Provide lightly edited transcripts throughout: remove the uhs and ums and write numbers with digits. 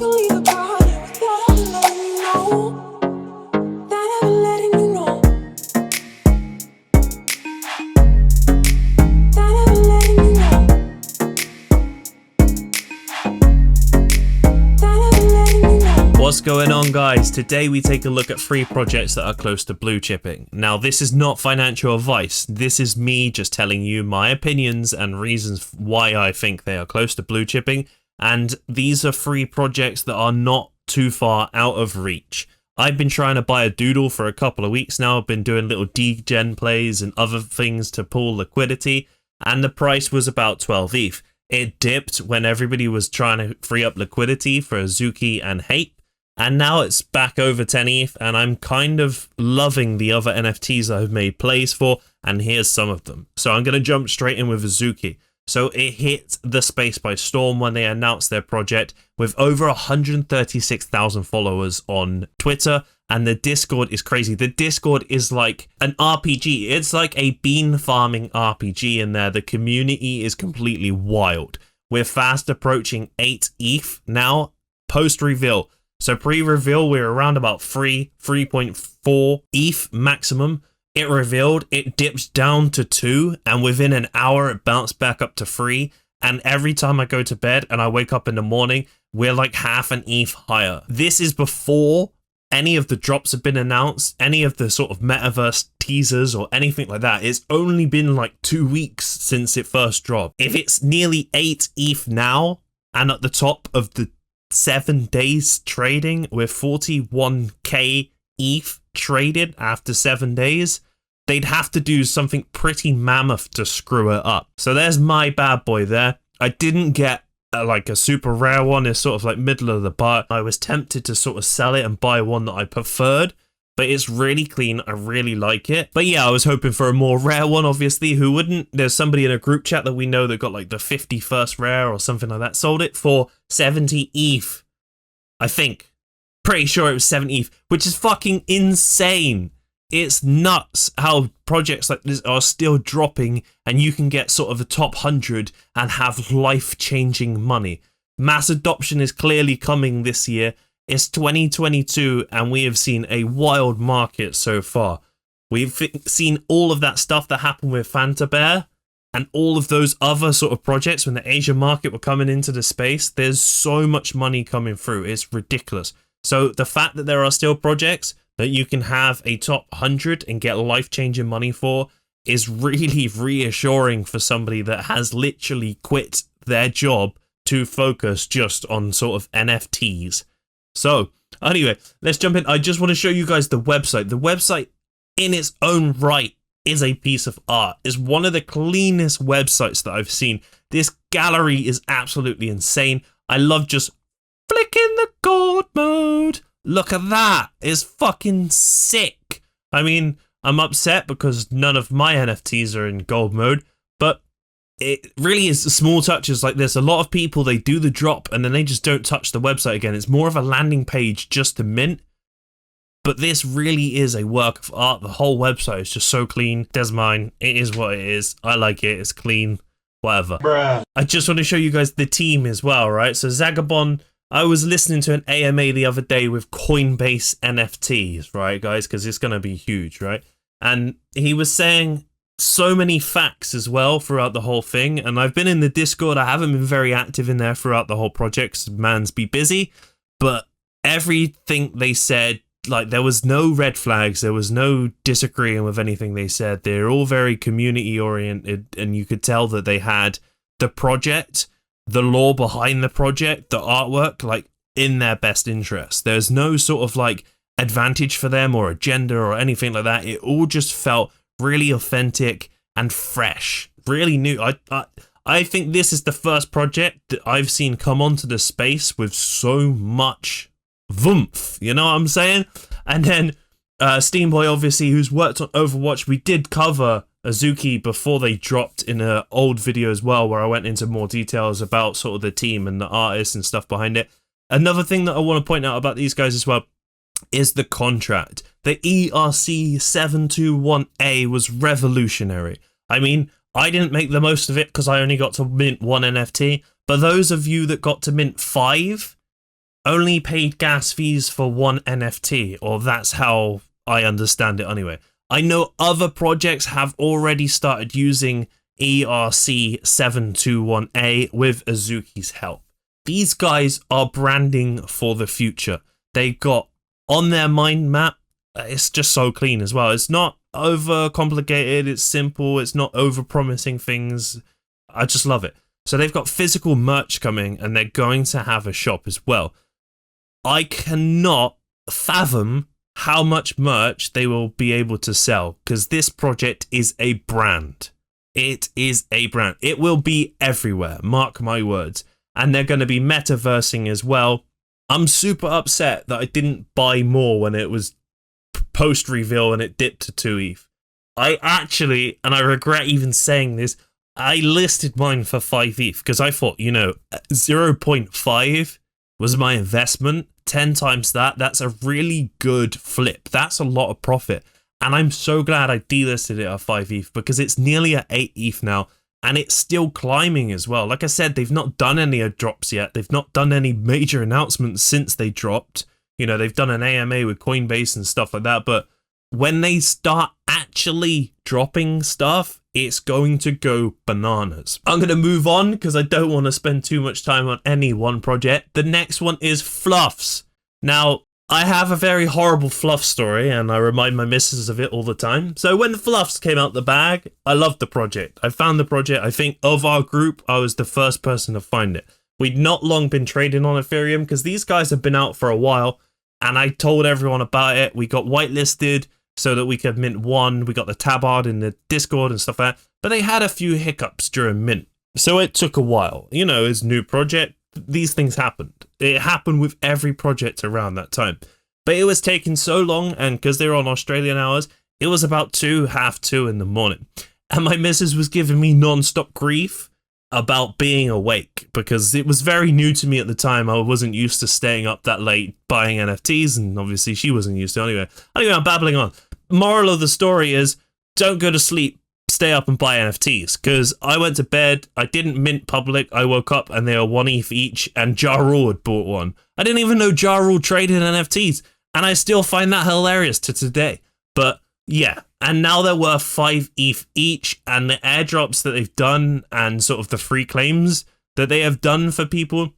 can leave the party without ever letting you know. Without ever letting you know. Without ever letting you know. Without ever letting you know. What's going on, guys? Today we take a look at 3 projects that are close to blue chipping. Now, this is not financial advice. This is me just telling you my opinions and reasons why I think they are close to blue chipping. And these are 3 projects that are not too far out of reach. I've been trying to buy a doodle for a couple of weeks now. I've been doing little degen plays and other things to pull liquidity, and the price was about 12 ETH. It dipped when everybody was trying to free up liquidity for Azuki and Hape, and now it's back over 10 ETH, and I'm kind of loving the other NFTs I've made plays for, and here's some of them. So I'm going to jump straight in with Azuki. So it hit the space by storm when they announced their project with over 136,000 followers on Twitter, and the Discord is crazy. The Discord is like an RPG. It's like a bean farming RPG in there. The community is completely wild. We're fast approaching 8 ETH now post-reveal. So pre-reveal, we're around about 3.4 ETH maximum. It revealed, it dipped down to 2, and within an hour it bounced back up to 3. And every time I go to bed and I wake up in the morning, we're like half an ETH higher. This is before any of the drops have been announced, any of the sort of metaverse teasers or anything like that. It's only been like 2 weeks since it first dropped. If it's nearly 8 ETH now, and at the top of the 7 days trading, with 41k ETH traded after 7 days, they'd have to do something pretty mammoth to screw it up. So there's my bad boy there. I didn't get like a super rare one. It's sort of like middle of the bar. I was tempted to sort of sell it and buy one that I preferred, but it's really clean. I really like it. But yeah, I was hoping for a more rare one, obviously. Who wouldn't? There's somebody in a group chat that we know that got like the 51st rare or something like that. Sold it for 70 ETH, I think. Pretty sure it was 7 ETH, which is fucking insane. It's nuts how projects like this are still dropping, and you can get sort of the top 100 and have life-changing money. Mass adoption is clearly coming this year. It's 2022, and we have seen a wild market so far. We've seen all of that stuff that happened with Fanta Bear and all of those other sort of projects when the Asian market were coming into the space. There's so much money coming through. It's ridiculous. So the fact that there are still projects that you can have a top 100 and get life-changing money for is really reassuring for somebody that has literally quit their job to focus just on sort of NFTs. So anyway, let's jump in. I just want to show you guys the website. The website in its own right is a piece of art. It's one of the cleanest websites that I've seen. This gallery is absolutely insane. I love just flicking the gold mode. Look at that. It's fucking sick. I mean, I'm upset because none of my NFTs are in gold mode, but it really is small touches like this. A lot of people, they do the drop and then they just don't touch the website again. It's more of a landing page just to mint. But this really is a work of art. The whole website is just so clean. There's mine. It is what it is. I like it. It's clean. Whatever. Bruh. I just want to show you guys the team as well, right? So Zagabond, I was listening to an AMA the other day with Coinbase NFTs, right, guys? Because it's going to be huge, right? And he was saying so many facts as well throughout the whole thing. And I've been in the Discord. I haven't been very active in there throughout the whole project 'cause man's be busy. But everything they said, like, there was no red flags. There was no disagreeing with anything they said. They're all very community oriented. And you could tell that they had the project, the lore behind the project, the artwork, like, in their best interest. There's no sort of like advantage for them or agenda or anything like that. It all just felt really authentic and fresh, really new. I think this is the first project that I've seen come onto the space with so much voomph, you know what I'm saying? And then Steamboy, obviously, who's worked on Overwatch. We did cover Azuki before they dropped in an old video as well, where I went into more details about sort of the team and the artists and stuff behind it. Another thing that I want to point out about these guys as well is the contract. The ERC721A was revolutionary. I mean, I didn't make the most of it because I only got to mint 1 NFT, but those of you that got to mint 5, only paid gas fees for one NFT, or that's how I understand it anyway. I know other projects have already started using ERC721A with Azuki's help. These guys are branding for the future. They've got on their mind map, it's just so clean as well. It's not over complicated, it's simple, it's not over promising things. I just love it. So they've got physical merch coming, and they're going to have a shop as well. I cannot fathom how much merch they will be able to sell, because this project is a brand. It is a brand. It will be everywhere, mark my words. And they're going to be metaversing as well. I'm super upset that I didn't buy more when it was post-reveal and it dipped to 2 ETH. I actually, and I regret even saying this, I listed mine for 5 ETH because I thought, 0.5 was my investment. 10 times that, that's a really good flip. That's a lot of profit. And I'm so glad I delisted it at 5 ETH because it's nearly at 8 ETH now. And it's still climbing as well. Like I said, they've not done any drops yet. They've not done any major announcements since they dropped. They've done an AMA with Coinbase and stuff like that. But when they start actually dropping stuff, it's going to go bananas. I'm going to move on because I don't want to spend too much time on any one project. The next one is Fluf's. Now, I have a very horrible Fluff story, and I remind my missus of it all the time. So when the Fluffs came out the bag, I loved the project. I found the project. I think of our group, I was the first person to find it. We'd not long been trading on Ethereum because these guys have been out for a while, and I told everyone about it. We got whitelisted so that we could mint one. We got the tabard in the Discord and stuff like that, but they had a few hiccups during mint. So it took a while. It's a new project. These things happened. It happened with every project around that time. But it was taking so long, and because they were on Australian hours, it was about 2:30 in the morning. And my missus was giving me non-stop grief about being awake because it was very new to me at the time. I wasn't used to staying up that late buying NFTs, and obviously she wasn't used to it. Anyway, I'm babbling on. Moral of the story is, don't go to sleep. Stay up and buy NFTs, because I went to bed, I didn't mint public, I woke up and they were 1 ETH each, and Ja Rule had bought one. I didn't even know Ja Rule traded NFTs, and I still find that hilarious to today. But yeah, and now they're worth 5 ETH each, and the airdrops that they've done and sort of the free claims that they have done for people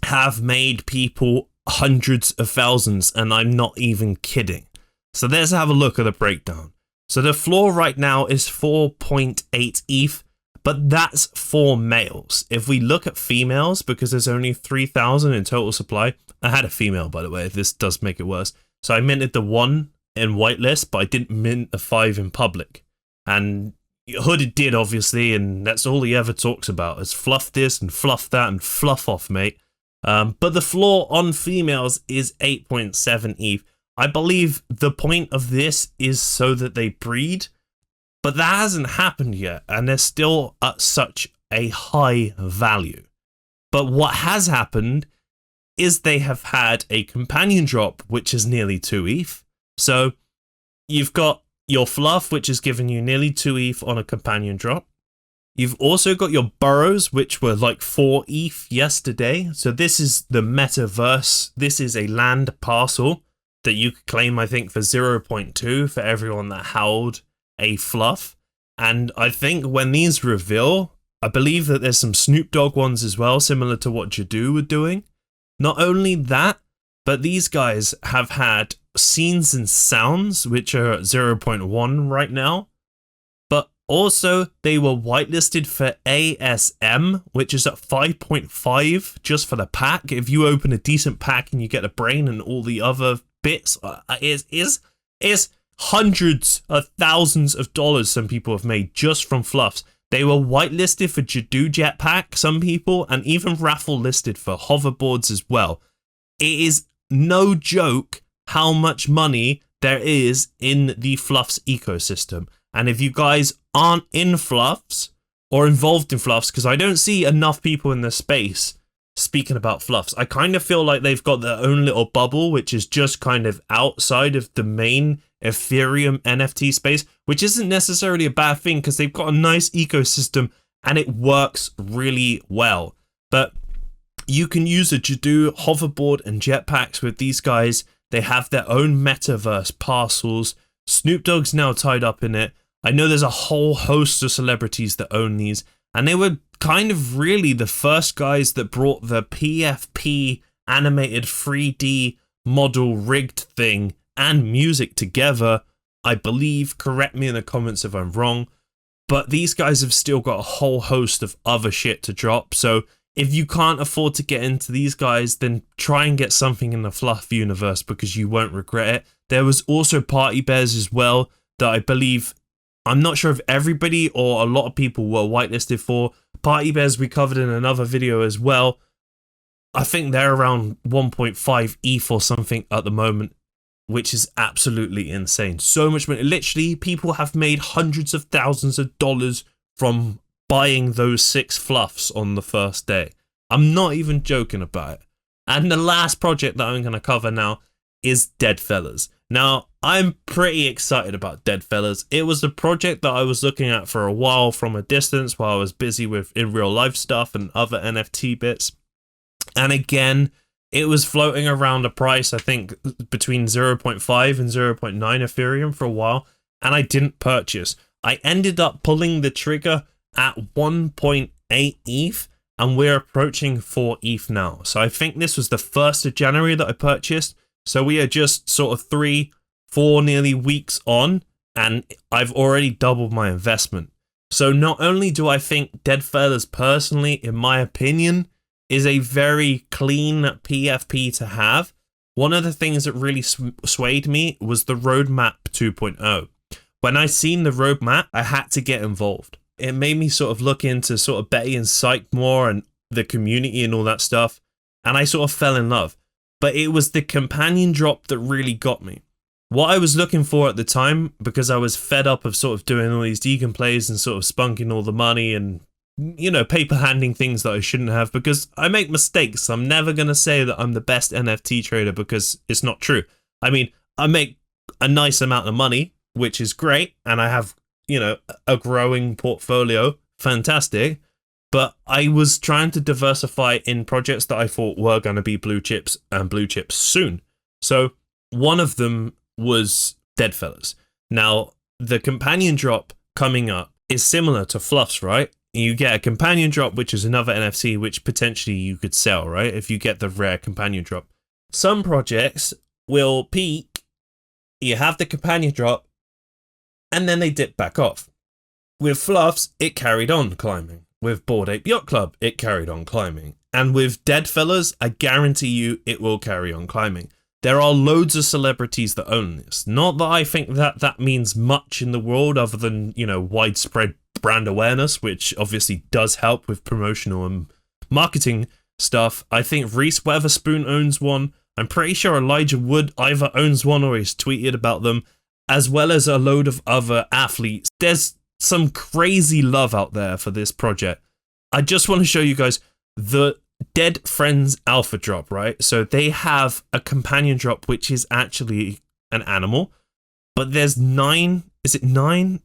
have made people hundreds of thousands, and I'm not even kidding. So let's have a look at the breakdown. So the floor right now is 4.8 ETH, but that's for males. If we look at females, because there's only 3,000 in total supply, I had a female, by the way, this does make it worse. So I minted the 1 in whitelist, but I didn't mint the 5 in public. And Hooded did, obviously, and that's all he ever talks about, is fluff this and fluff that and fluff off, mate. But the floor on females is 8.7 ETH. I believe the point of this is so that they breed, but that hasn't happened yet, and they're still at such a high value. But what has happened is they have had a companion drop, which is nearly 2 ETH. So you've got your Fluff, which has given you nearly 2 ETH on a companion drop. You've also got your burrows, which were like 4 ETH yesterday. So this is the metaverse. This is a land parcel that you could claim, I think, for 0.2 for everyone that held a Fluff. And I think when these reveal, I believe that there's some Snoop Dogg ones as well, similar to what Jadu were doing. Not only that, but these guys have had scenes and sounds, which are at 0.1 right now. But also, they were whitelisted for ASM, which is at 5.5 just for the pack. If you open a decent pack and you get a brain and all the other bits, is hundreds of thousands of dollars some people have made just from Fluffs. They were whitelisted for Jadu Jetpack, some people, and even raffle listed for hoverboards as well. It is no joke how much money there is in the Fluffs ecosystem. And if you guys aren't in Fluffs or involved in Fluffs, because I don't see enough people in the space speaking about Fluffs, I kind of feel like they've got their own little bubble, which is just kind of outside of the main Ethereum NFT space, which isn't necessarily a bad thing because they've got a nice ecosystem and it works really well. But You can use a Jadoo hoverboard and jetpacks with these guys. They have their own metaverse parcels. Snoop Dogg's now tied up in it. I know there's a whole host of celebrities that own these, and they were kind of really the first guys that brought the PFP animated 3D model rigged thing and music together, I believe. Correct me in the comments if I'm wrong, but these guys have still got a whole host of other shit to drop. So if you can't afford to get into these guys, then try and get something in the Fluf universe because you won't regret it. There was also Party Bears as well that I believe, I'm not sure if everybody or a lot of people were whitelisted for. Party Bears we covered in another video as well. I think they're around 1.5 ETH or something at the moment, which is absolutely insane. So much money. Literally, people have made hundreds of thousands of dollars from buying those 6 fluffs on the first day. I'm not even joking about it. And the last project that I'm going to cover now is Deadfellaz. Now, I'm pretty excited about Deadfellaz. It was the project that I was looking at for a while from a distance while I was busy with in real life stuff and other NFT bits. And again, it was floating around a price, I think, between 0.5 and 0.9 Ethereum for a while, and I didn't purchase. I ended up pulling the trigger at 1.8 ETH, and we're approaching 4 ETH now. So I think this was the 1st of January that I purchased. So we are just sort of 3-4 nearly weeks on, and I've already doubled my investment. So not only do I think Deadfellaz personally, in my opinion, is a very clean PFP to have, one of the things that really swayed me was the roadmap 2.0. When I seen the roadmap, I had to get involved. It made me sort of look into sort of Betty and Psych more and the community and all that stuff, and I sort of fell in love. But it was the companion drop that really got me. What I was looking for at the time, because I was fed up of sort of doing all these deacon plays and sort of spunking all the money and, you know, paper handing things that I shouldn't have, because I make mistakes. I'm never going to say that I'm the best NFT trader because it's not true. I mean, I make a nice amount of money, which is great, and I have, you know, a growing portfolio, fantastic. But I was trying to diversify in projects that I thought were going to be blue chips and blue chips soon. So one of them was Deadfellaz. Now, the companion drop coming up is similar to Fluff's, right? You get a companion drop, which is another NFT, which potentially you could sell, right? If you get the rare companion drop. Some projects will peak, you have the companion drop, and then they dip back off. With Fluffs, it carried on climbing. With Bored Ape Yacht Club, it carried on climbing. And with Deadfellaz, I guarantee you it will carry on climbing. There are loads of celebrities that own this. Not that I think that that means much in the world other than, you know, widespread brand awareness, which obviously does help with promotional and marketing stuff. I think Reese Witherspoon owns one. I'm pretty sure Elijah Wood either owns one or he's tweeted about them, as well as a load of other athletes. There's some crazy love out there for this project. I just want to show you guys the Dead Friends alpha drop, right? So they have a companion drop, which is actually an animal, but there's 13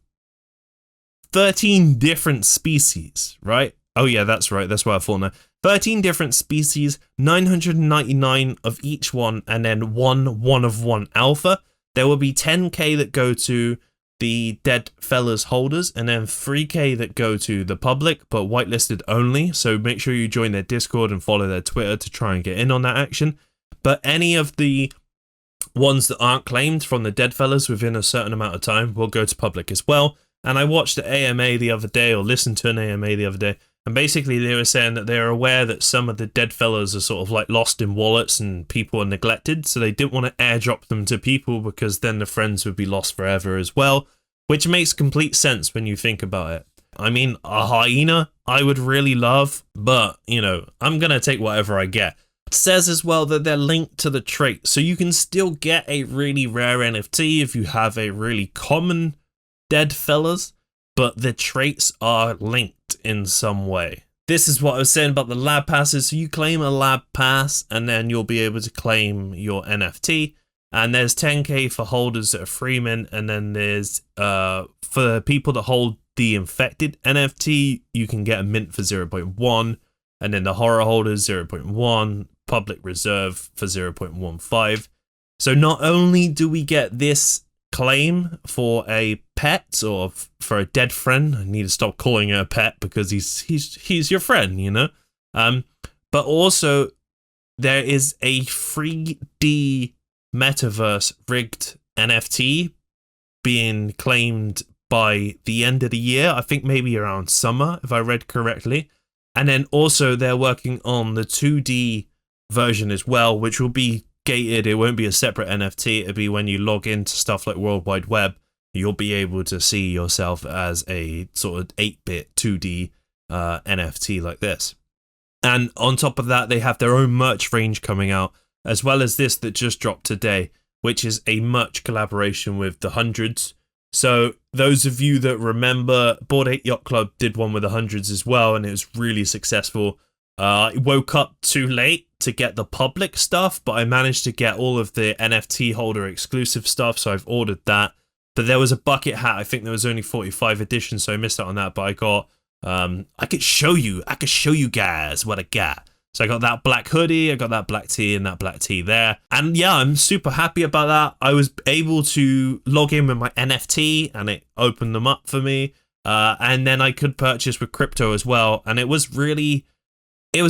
different species, right? Oh yeah, that's right. That's what I thought now. 13 different species, 999 of each one, and then one of one alpha. There will be 10k that go to the Deadfellaz holders, and then 3k that go to the public, but whitelisted only. So make sure you join their Discord and follow their Twitter to try and get in on that action. But any of the ones that aren't claimed from the Deadfellaz within a certain amount of time will go to public as well. And I watched the AMA the other day, or listened to an AMA the other day, and basically they were saying that they're aware that some of the Deadfellaz are sort of like lost in wallets and people are neglected, so they didn't want to airdrop them to people because then the friends would be lost forever as well, which makes complete sense when you think about it. I mean, a hyena I would really love, but, you know, I'm going to take whatever I get. It says as well that they're linked to the trait, so you can still get a really rare NFT if you have a really common Deadfellaz, but the traits are linked in some way. This is what I was saying about the lab passes. So you claim a lab pass and then you'll be able to claim your NFT, and there's 10k for holders that are free mint, and then there's for people that hold the infected NFT, you can get a mint for 0.1. and then the horror holders 0.1, public reserve for 0.15. So not only do we get this claim for a pet or for a dead friend, I need to stop calling it a pet because he's your friend, you know, but also there is a 3D metaverse rigged NFT being claimed by the end of the year. I think maybe around summer, if I read correctly. And then also they're working on the 2D version as well, which will be gated. It won't be a separate NFT. It'll be when you log into stuff like World Wide Web, you'll be able to see yourself as a sort of 8-bit 2D NFT like this. And on top of that, they have their own merch range coming out, as well as this that just dropped today, which is a merch collaboration with the Hundreds. So those of you that remember, Bored Ape Yacht Club did one with the Hundreds as well, and it was really successful. I woke up too late to get the public stuff, but I managed to get all of the NFT holder exclusive stuff, so I've ordered that. But there was a bucket hat. I think there was only 45 editions, so I missed out on that. But I got, I could show you guys what I got. So I got that black hoodie, I got that black tee, and that black tee there. And yeah, I'm super happy about that. I was able to log in with my NFT, and it opened them up for me. And then I could purchase with crypto as well. And it was a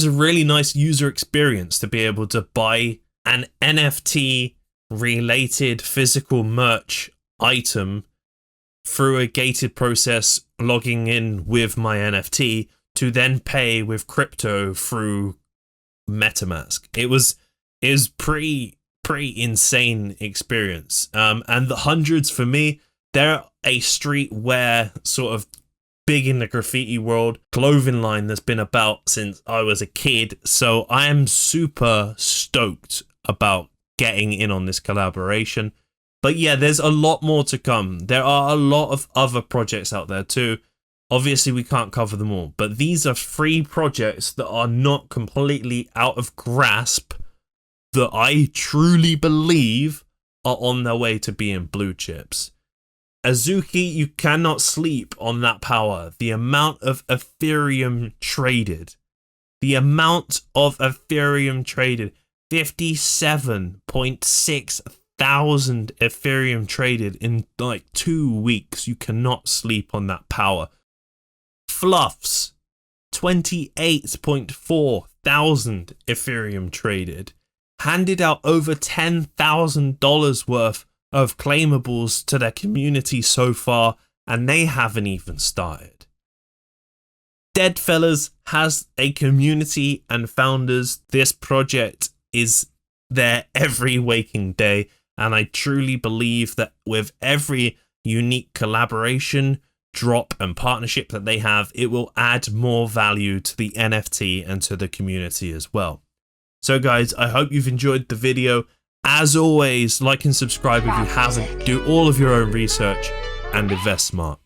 really nice user experience to be able to buy an NFT related physical merch item through a gated process, logging in with my NFT to then pay with crypto through MetaMask. It was pretty insane experience. And the Hundreds, for me, they're a streetwear sort of big in the graffiti world clothing line that's been about since I was a kid. So I am super stoked about getting in on this collaboration. But yeah, there's a lot more to come. There are a lot of other projects out there too. Obviously, we can't cover them all, but these are 3 projects that are not completely out of grasp that I truly believe are on their way to being blue chips. Azuki, you cannot sleep on that power. The amount of Ethereum traded. 57.6 thousand Ethereum traded in like 2 weeks. You cannot sleep on that power. Fluf's 28.4 thousand Ethereum traded, handed out over $10,000 worth of claimables to their community so far, and they haven't even started. Deadfellaz has a community and founders. This project is there every waking day, and I truly believe that with every unique collaboration, drop and partnership that they have, it will add more value to the NFT and to the community as well. So guys, I hope you've enjoyed the video. As always, like and subscribe if you haven't. Do all of your own research and invest smart.